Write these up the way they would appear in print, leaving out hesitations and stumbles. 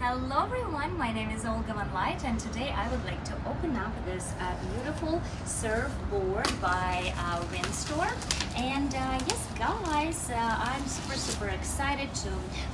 Hello everyone, my name is Olga Van Light and today I would like to open up this beautiful surfboard by Wavestorm. And yes guys, I'm super excited to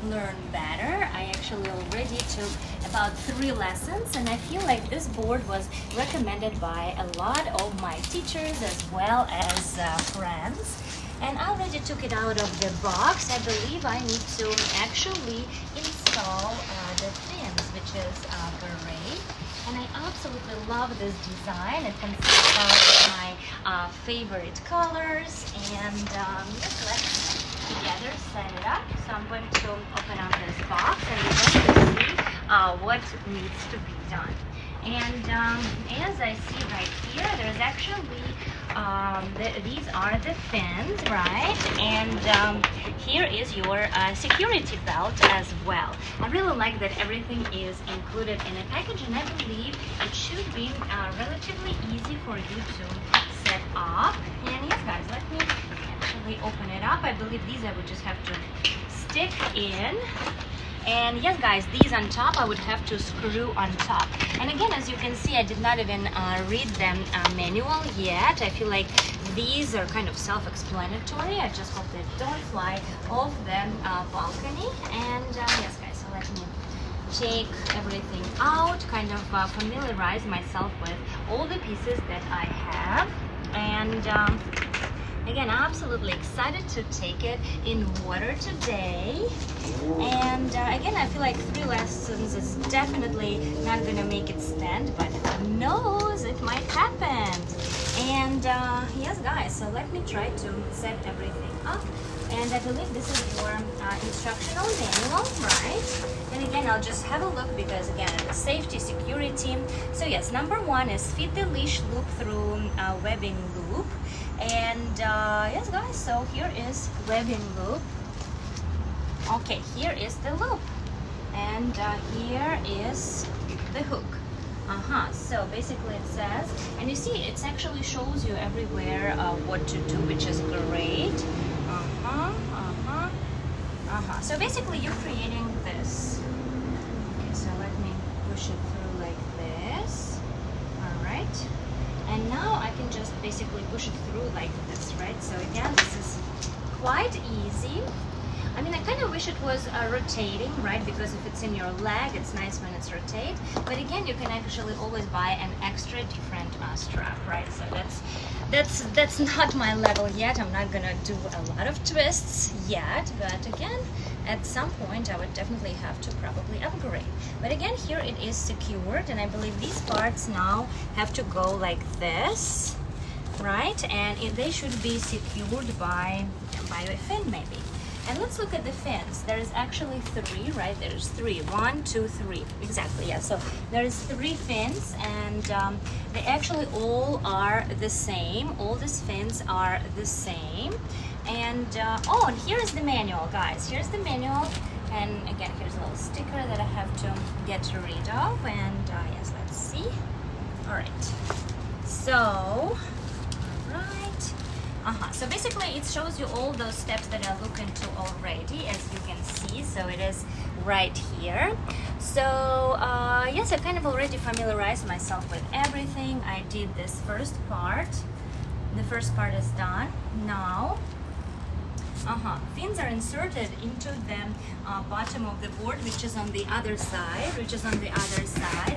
learn better. I actually already took about 3 lessons and I feel like this board was recommended by a lot of my teachers as well as friends. And I already took it out of the box. I believe I need to actually install the fins, which is great. And I absolutely love this design. It consists of my favorite colors. And let's together set it up. So I'm going to open up this box and we're going to see what needs to be done. And as I see right here, there's actually these are the fins, right? And here is your security belt as well. I really like that everything is included in a package, and I believe it should be relatively easy for you to set up. And yes, guys, let me actually open it up. I believe these I would just have to stick in. And yes guys, these on top I would have to screw on top. And again, as you can see, I did not even read them manual yet. I feel like these are kind of self-explanatory. I just hope they don't fly off the balcony. And yes guys, so let me take everything out, kind of familiarize myself with all the pieces that I have. And again, I'm absolutely excited to take it in water today. And again, I feel like 3 lessons is definitely not gonna make it stand, but who knows, it might happen. And yes guys, so let me try to set everything up. And I believe this is your instructional manual, right? And again, I'll just have a look because again, it's safety, security. So yes, number 1 is feed the leash loop through webbing loop. And yes guys, so here is webbing loop. Okay, here is the loop, and here is the hook. So basically it says, and you see it actually shows you everywhere what to do, which is great. So basically you're creating this. Okay, so let me push it through like this. All right. And now I can just basically push it through like this, right? So again, this is quite easy. I mean, I kind of wish it was rotating, right? Because if it's in your leg, it's nice when it's rotate. But again, you can actually always buy an extra different strap, right? So that's not my level yet. I'm not gonna do a lot of twists yet, but again, at some point I would definitely have to probably upgrade. But again, here it is secured, and I believe these parts now have to go like this, right? And they should be secured by a fin maybe. And let's look at the fins. There's actually 3, right? There's 3. 1, 2, 3. Exactly, yeah. So there's 3 fins, and they actually all are the same. All these fins are the same. And oh, and here's the manual, guys. Here's the manual. And again, here's a little sticker that I have to get rid of. And yes, let's see. All right. So, so basically it shows you all those steps that I look into already, as you can see. So it is right here. So yes, I kind of already familiarized myself with everything. I did this first part. The first part is done. Now fins are inserted into the bottom of the board, which is on the other side,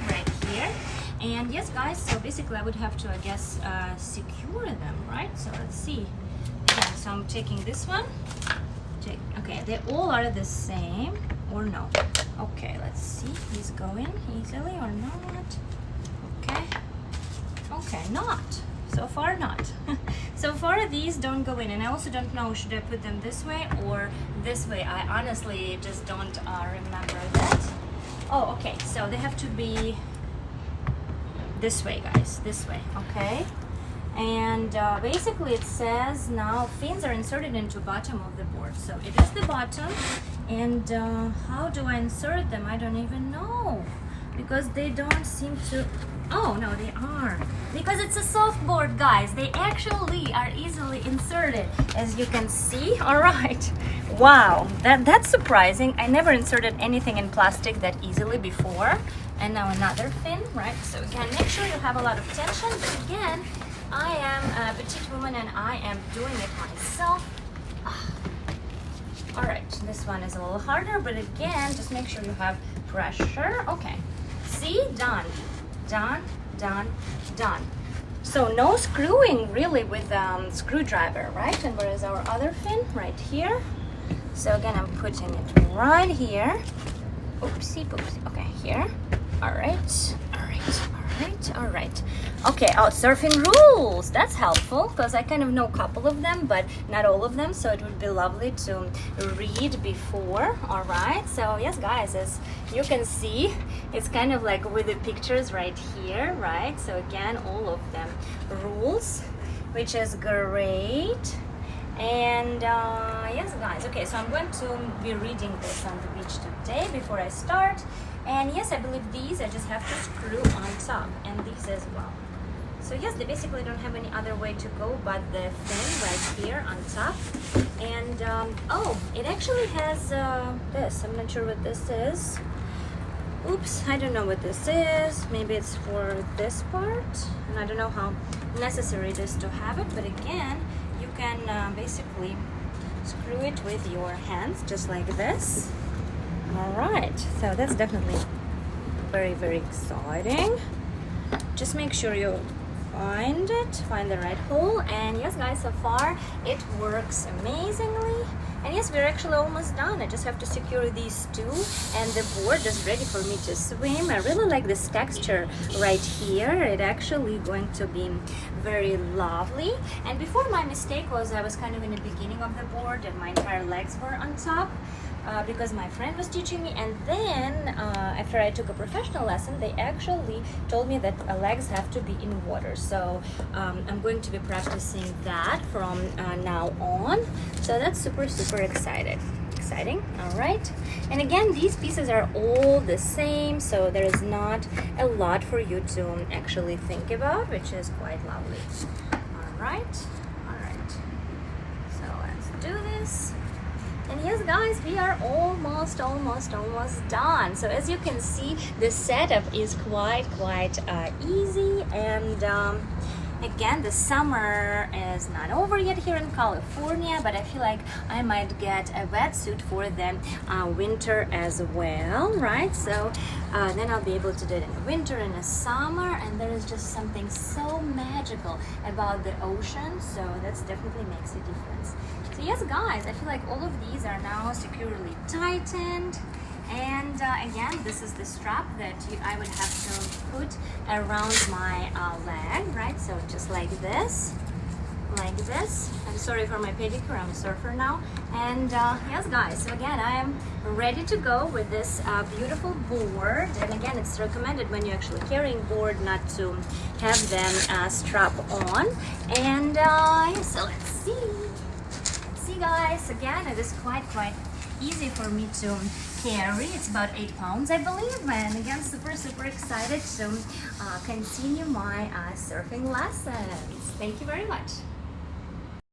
right here. And yes guys, so basically I would have to, I guess, secure them, right? So let's see. Yeah, so I'm taking this one. Okay, they all are the same, or no? Okay, let's see. These go in easily or not? Okay, not. So far not. So far these don't go in, and I also don't know, should I put them this way or this way? I honestly just don't remember that. Oh, okay, so they have to be this way, guys, this way, okay? And basically it says now fins are inserted into bottom of the board. So it is the bottom, and how do I insert them? I don't even know. because they don't seem to. Oh no, they are, because it's a softboard, guys. They actually are easily inserted, as you can see. All right, wow, that's surprising. I never inserted anything in plastic that easily before. And now another fin, right? So again, make sure you have a lot of tension, but again, I am a petite woman and I am doing it myself. All right, this one is a little harder, but again, just make sure you have pressure. Okay, see, done, done, done, done. So no screwing really with screwdriver, right? And where is our other fin? Right here. So again, I'm putting it right here. Oopsie poopsie. Okay, here. All right, all right, all right, all right. Okay, surfing rules. That's helpful because I kind of know a couple of them, but not all of them. So it would be lovely to read before. All right. So yes, guys, as you can see, it's kind of like with the pictures right here, right? So again, all of them rules, which is great. And yes, guys. Okay, so I'm going to be reading this on the beach today before I start. And yes, I believe these I just have to screw on top, and these as well. So yes, they basically don't have any other way to go but the fin right here on top. And oh, it actually has this. I'm not sure what this is. Oops, I don't know what this is. Maybe it's for this part, and I don't know how necessary it is to have it, but again, you can basically screw it with your hands just like this. All right, so that's definitely very, very exciting. Just make sure you find the right hole. And yes, guys, so far it works amazingly. And yes, we're actually almost done. I just have to secure these two and the board is ready for me to swim. I really like this texture right here. It actually going to be very lovely. And before, my mistake was I was kind of in the beginning of the board and my entire legs were on top. Because my friend was teaching me, and then after I took a professional lesson, they actually told me that legs have to be in water. So I'm going to be practicing that from now on. So that's super, super exciting. All right. And again, these pieces are all the same, so there is not a lot for you to actually think about, which is quite lovely. All right. So let's do this. And yes, guys, we are almost done. So as you can see, the setup is quite easy. And again, the summer is not over yet here in California, but I feel like I might get a wetsuit for the winter as well, right? So then I'll be able to do it in the winter and the summer, and there is just something so magical about the ocean, so that's definitely makes a difference. So yes, guys, I feel like all of these are now securely tightened. And again, this is the strap that I would have to put around my leg, right? So just like this. I'm sorry for my pedicure, I'm a surfer now. And yes, guys, so again, I am ready to go with this beautiful board. And again, it's recommended when you're actually carrying board not to have them strap on. And yeah, so let's see. Guys, again, it is quite easy for me to carry. It's about 8 pounds, I believe, and again, super excited to continue my surfing lessons. Thank you very much.